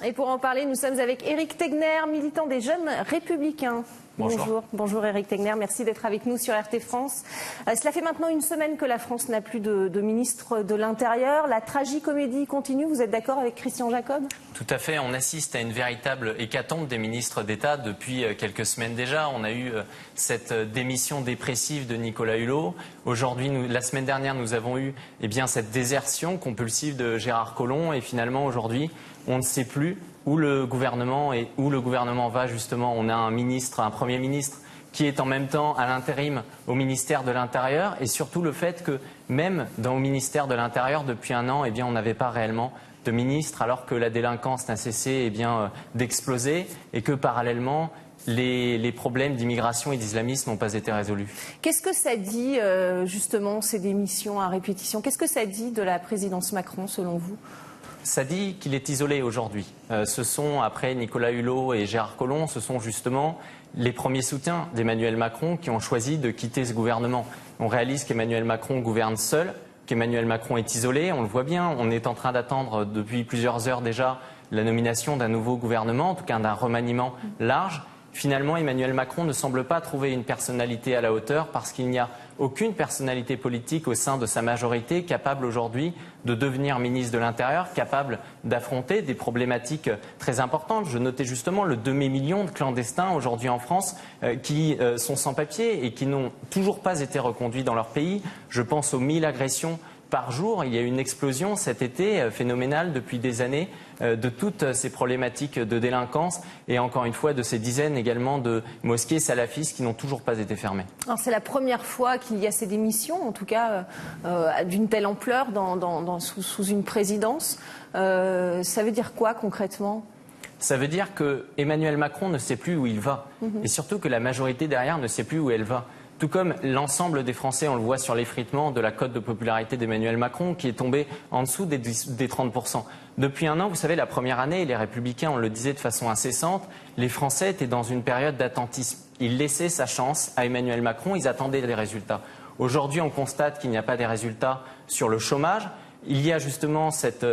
Et pour en parler, nous sommes avec Éric Tegner, militant des Jeunes Républicains. Bonjour Éric Tegner, merci d'être avec nous sur RT France. Cela fait maintenant une semaine que la France n'a plus de ministre de l'Intérieur. La tragicomédie continue, vous êtes d'accord avec Christian Jacob? Tout à fait, on assiste à une véritable hécatombe des ministres d'État depuis quelques semaines déjà. On a eu cette démission dépressive de Nicolas Hulot. Aujourd'hui, la semaine dernière, nous avons eu cette désertion compulsive de Gérard Collomb. Et finalement, aujourd'hui, on ne sait plus où le gouvernement va justement. On a un Premier ministre qui est en même temps à l'intérim au ministère de l'Intérieur, et surtout le fait que même au ministère de l'Intérieur, depuis un an, on n'avait pas réellement de ministre, alors que la délinquance n'a cessé d'exploser et que parallèlement les problèmes d'immigration et d'islamisme n'ont pas été résolus. Qu'est-ce que ça dit justement ces démissions à répétition? Qu'est-ce que ça dit de la présidence Macron selon vous? Ça dit qu'il est isolé aujourd'hui. Après Nicolas Hulot et Gérard Collomb, ce sont justement les premiers soutiens d'Emmanuel Macron qui ont choisi de quitter ce gouvernement. On réalise qu'Emmanuel Macron gouverne seul, qu'Emmanuel Macron est isolé, on le voit bien. On est en train d'attendre depuis plusieurs heures déjà la nomination d'un nouveau gouvernement, en tout cas d'un remaniement large. Finalement, Emmanuel Macron ne semble pas trouver une personnalité à la hauteur parce qu'il n'y a aucune personnalité politique au sein de sa majorité capable aujourd'hui de devenir ministre de l'Intérieur, capable d'affronter des problématiques très importantes. Je notais justement le demi-million de clandestins aujourd'hui en France qui sont sans papier et qui n'ont toujours pas été reconduits dans leur pays. Je pense aux 1000 agressions par jour. Il y a eu une explosion cet été phénoménale depuis des années de toutes ces problématiques de délinquance et encore une fois de ces dizaines également de mosquées salafistes qui n'ont toujours pas été fermées. Alors c'est la première fois qu'il y a ces démissions, en tout cas d'une telle ampleur sous une présidence. Ça veut dire quoi concrètement ? Ça veut dire que Emmanuel Macron ne sait plus où il va et surtout que la majorité derrière ne sait plus où elle va. Tout comme l'ensemble des Français, on le voit sur l'effritement de la cote de popularité d'Emmanuel Macron qui est tombée en dessous des 30%. Depuis un an, vous savez, la première année, les Républicains, on le disait de façon incessante, les Français étaient dans une période d'attentisme. Ils laissaient sa chance à Emmanuel Macron, ils attendaient des résultats. Aujourd'hui, on constate qu'il n'y a pas des résultats sur le chômage. Il y a justement cette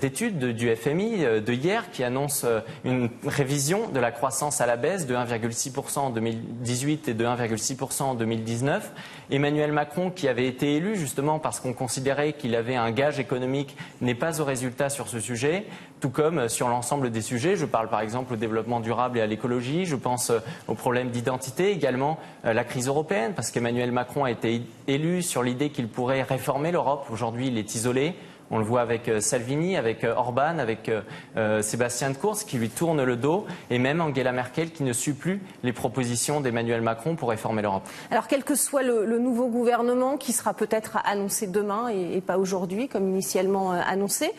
étude du FMI de hier qui annonce une révision de la croissance à la baisse de 1,6% en 2018 et de 1,6% en 2019. Emmanuel Macron, qui avait été élu justement parce qu'on considérait qu'il avait un gage économique, n'est pas au résultat sur ce sujet, tout comme sur l'ensemble des sujets. Je parle par exemple au développement durable et à l'écologie, je pense aux problèmes d'identité, également la crise européenne, parce qu'Emmanuel Macron a été élu sur l'idée qu'il pourrait réformer l'Europe. Aujourd'hui, il est isolé. On le voit avec Salvini, avec Orban, avec Sébastien Kurz qui lui tourne le dos et même Angela Merkel qui ne suit plus les propositions d'Emmanuel Macron pour réformer l'Europe. Alors quel que soit le nouveau gouvernement qui sera peut-être annoncé demain et pas aujourd'hui comme initialement annoncé,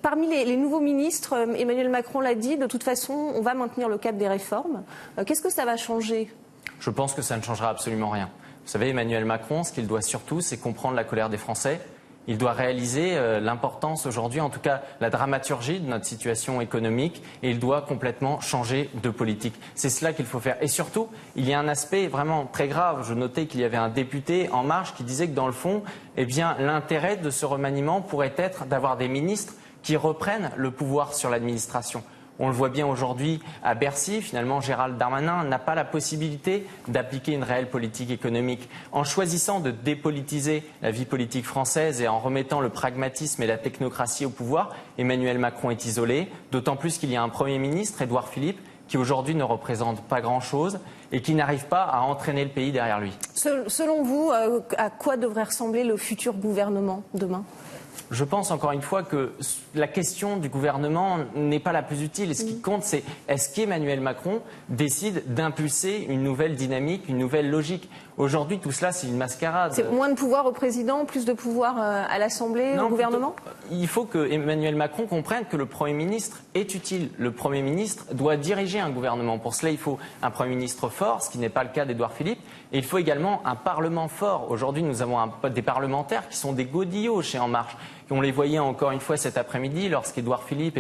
parmi les nouveaux ministres, Emmanuel Macron l'a dit, de toute façon on va maintenir le cap des réformes. Qu'est-ce que ça va changer ? Je pense que ça ne changera absolument rien. Vous savez, Emmanuel Macron, ce qu'il doit surtout, c'est comprendre la colère des Français. Il doit réaliser l'importance aujourd'hui, en tout cas la dramaturgie de notre situation économique, et il doit complètement changer de politique. C'est cela qu'il faut faire. Et surtout, il y a un aspect vraiment très grave. Je notais qu'il y avait un député En Marche qui disait que dans le fond, l'intérêt de ce remaniement pourrait être d'avoir des ministres qui reprennent le pouvoir sur l'administration. On le voit bien aujourd'hui à Bercy, finalement Gérald Darmanin n'a pas la possibilité d'appliquer une réelle politique économique. En choisissant de dépolitiser la vie politique française et en remettant le pragmatisme et la technocratie au pouvoir, Emmanuel Macron est isolé, d'autant plus qu'il y a un Premier ministre, Édouard Philippe, qui aujourd'hui ne représente pas grand-chose et qui n'arrive pas à entraîner le pays derrière lui. Selon vous, à quoi devrait ressembler le futur gouvernement demain ? Je pense encore une fois que la question du gouvernement n'est pas la plus utile. Et ce qui compte, c'est est-ce qu'Emmanuel Macron décide d'impulser une nouvelle dynamique, une nouvelle logique. Aujourd'hui, tout cela, c'est une mascarade. C'est moins de pouvoir au président, plus de pouvoir à l'Assemblée, au gouvernement ? Il faut que Emmanuel Macron comprenne que le Premier ministre est utile. Le Premier ministre doit diriger un gouvernement. Pour cela, il faut un Premier ministre fort, ce qui n'est pas le cas d'Édouard Philippe. Et il faut également un Parlement fort. Aujourd'hui, nous avons des parlementaires qui sont des godillots chez En Marche. On les voyait encore une fois cet après-midi lorsqu'Édouard Philippe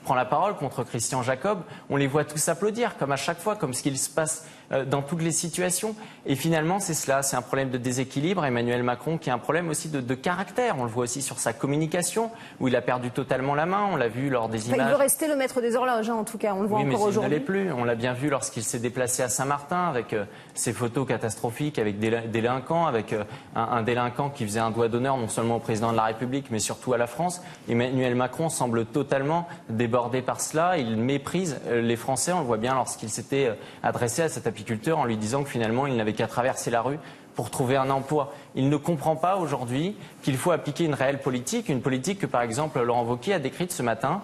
prend la parole contre Christian Jacob. On les voit tous applaudir, comme à chaque fois, comme ce qu'il se passe dans toutes les situations. Et finalement, c'est cela, c'est un problème de déséquilibre. Emmanuel Macron qui a un problème aussi de caractère. On le voit aussi sur sa communication, où il a perdu totalement la main. On l'a vu lors des images. Il veut rester le maître des horloges, en tout cas. On le voit encore aujourd'hui. Oui, mais il ne l'est plus. On l'a bien vu lorsqu'il s'est déplacé à Saint-Martin avec ses photos catastrophiques, avec des délinquants, avec un délinquant qui faisait un doigt d'honneur non seulement au président de la République, mais surtout à la France. Emmanuel Macron semble totalement débordé par cela. Il méprise les Français. On le voit bien lorsqu'il s'était adressé à cet apiculteur en lui disant que finalement il n'avait qu'à traverser la rue pour trouver un emploi. Il ne comprend pas aujourd'hui qu'il faut appliquer une réelle politique, une politique que par exemple Laurent Wauquiez a décrite ce matin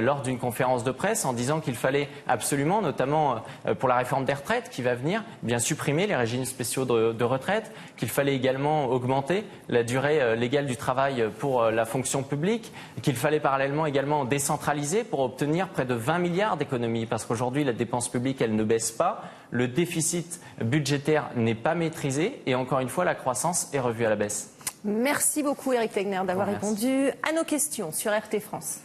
lors d'une conférence de presse en disant qu'il fallait absolument, notamment pour la réforme des retraites qui va venir, bien supprimer les régimes spéciaux de retraite, qu'il fallait également augmenter la durée légale du travail pour la fonction publique, qu'il fallait parallèlement également décentraliser pour obtenir près de 20 milliards d'économies, parce qu'aujourd'hui la dépense publique elle ne baisse pas, le déficit budgétaire n'est pas maîtrisé et encore une fois la croissance est revue à la baisse. Merci beaucoup Éric Tegner d'avoir répondu à nos questions sur RT France.